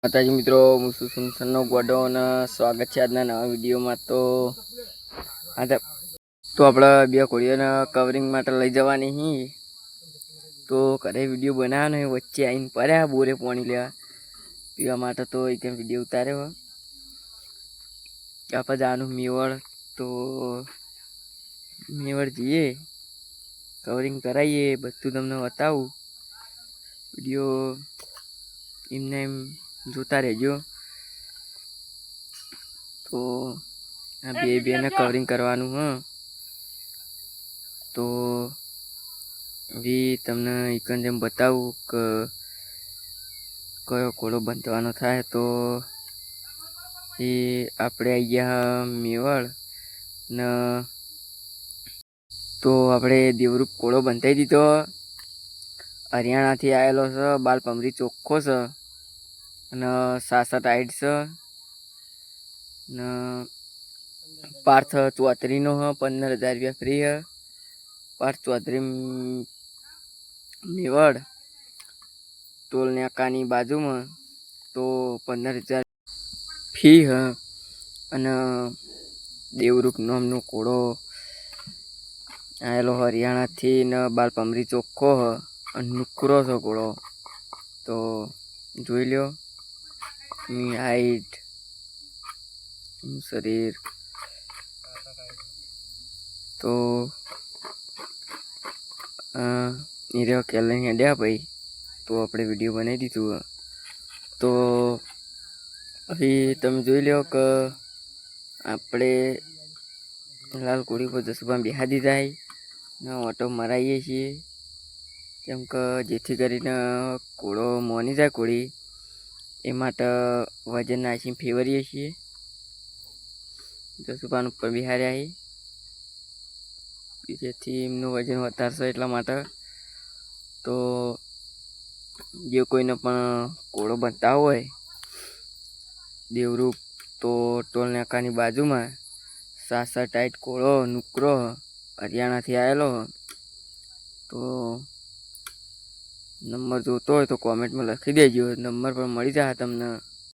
માતાજી મિત્રો, હું છું સુનસનનો ગોડો અને સ્વાગત છે આજના નવા વિડીયોમાં. તો આપણે બે કોળીઓને કવરિંગ માટે લઈ જવાની હી. તો ઘરે વિડીયો બનાવવાનો વચ્ચે આવીને પડ્યા બોરે પાણી લેવા પીવા માટે. તો એક વિડીયો ઉતાર્યો આપણે જવાનું મેવડ. તો મેવડ જઈએ, કવરિંગ કરાવીએ, બધું તમને બતાવું. વિડીયો એમને એમ જોતા રહેજો. તો આ બેને કવરિંગ કરવાનું હ. તો બી તમને એકન જેમ બતાવું કે કયો કોળો બાંધવાનો થાય. તો એ આપણે આવી ગયા મેવડ ને. તો આપણે દેવરૂપ કોળો બંધાઈ દીધો. હરિયાણાથી આવેલો છે, બાલપમરી ચોખ્ખો છે અને 66 છે ને પાર્થ ચોત્રીનો હ. 15,000 રૂપિયા ફ્રી હ. પાર્થ ચોત્રી મેવડ ટોલ નાકાની બાજુમાં. તો 15,000 ફી હ. અને દેવરૂપ નામનો કોળો આવેલો હરિયાણાથી ને બાલપમરી ચોખ્ખો હ અને નુકરો છે કોળો. તો જોઈ લ્યો એની હાઈટ, શરીર. તો એ રહ્યો કેલે હેડ્યા ભાઈ. તો આપણે વિડીયો બનાવી દીધું. તો હવે તમે જોઈ લો કે આપણે લાલ કોળી પર જસુભાઈ બેહા દીધા ને ઓટો મરાવીએ છીએ. કેમ કે જેથી કરીને કોળો મોની જાય કોળી એ માટે વજન નાખીને ફેવરીએ છીએ. જસુભાન ઉપર બિહાર્યા જેથી એમનું વજન વધારશે એટલા માટે. તો જે કોઈને પણ કોળો બનતા હોય દેવરૂપ, તો ટોલ નાકાની બાજુમાં 66 કોળો નુકરો હરિયાણાથી આવેલો. તો નંબર જોતો હોય તો કોમેન્ટમાં લખી દેજો, નંબર પણ મળી જાય તમને.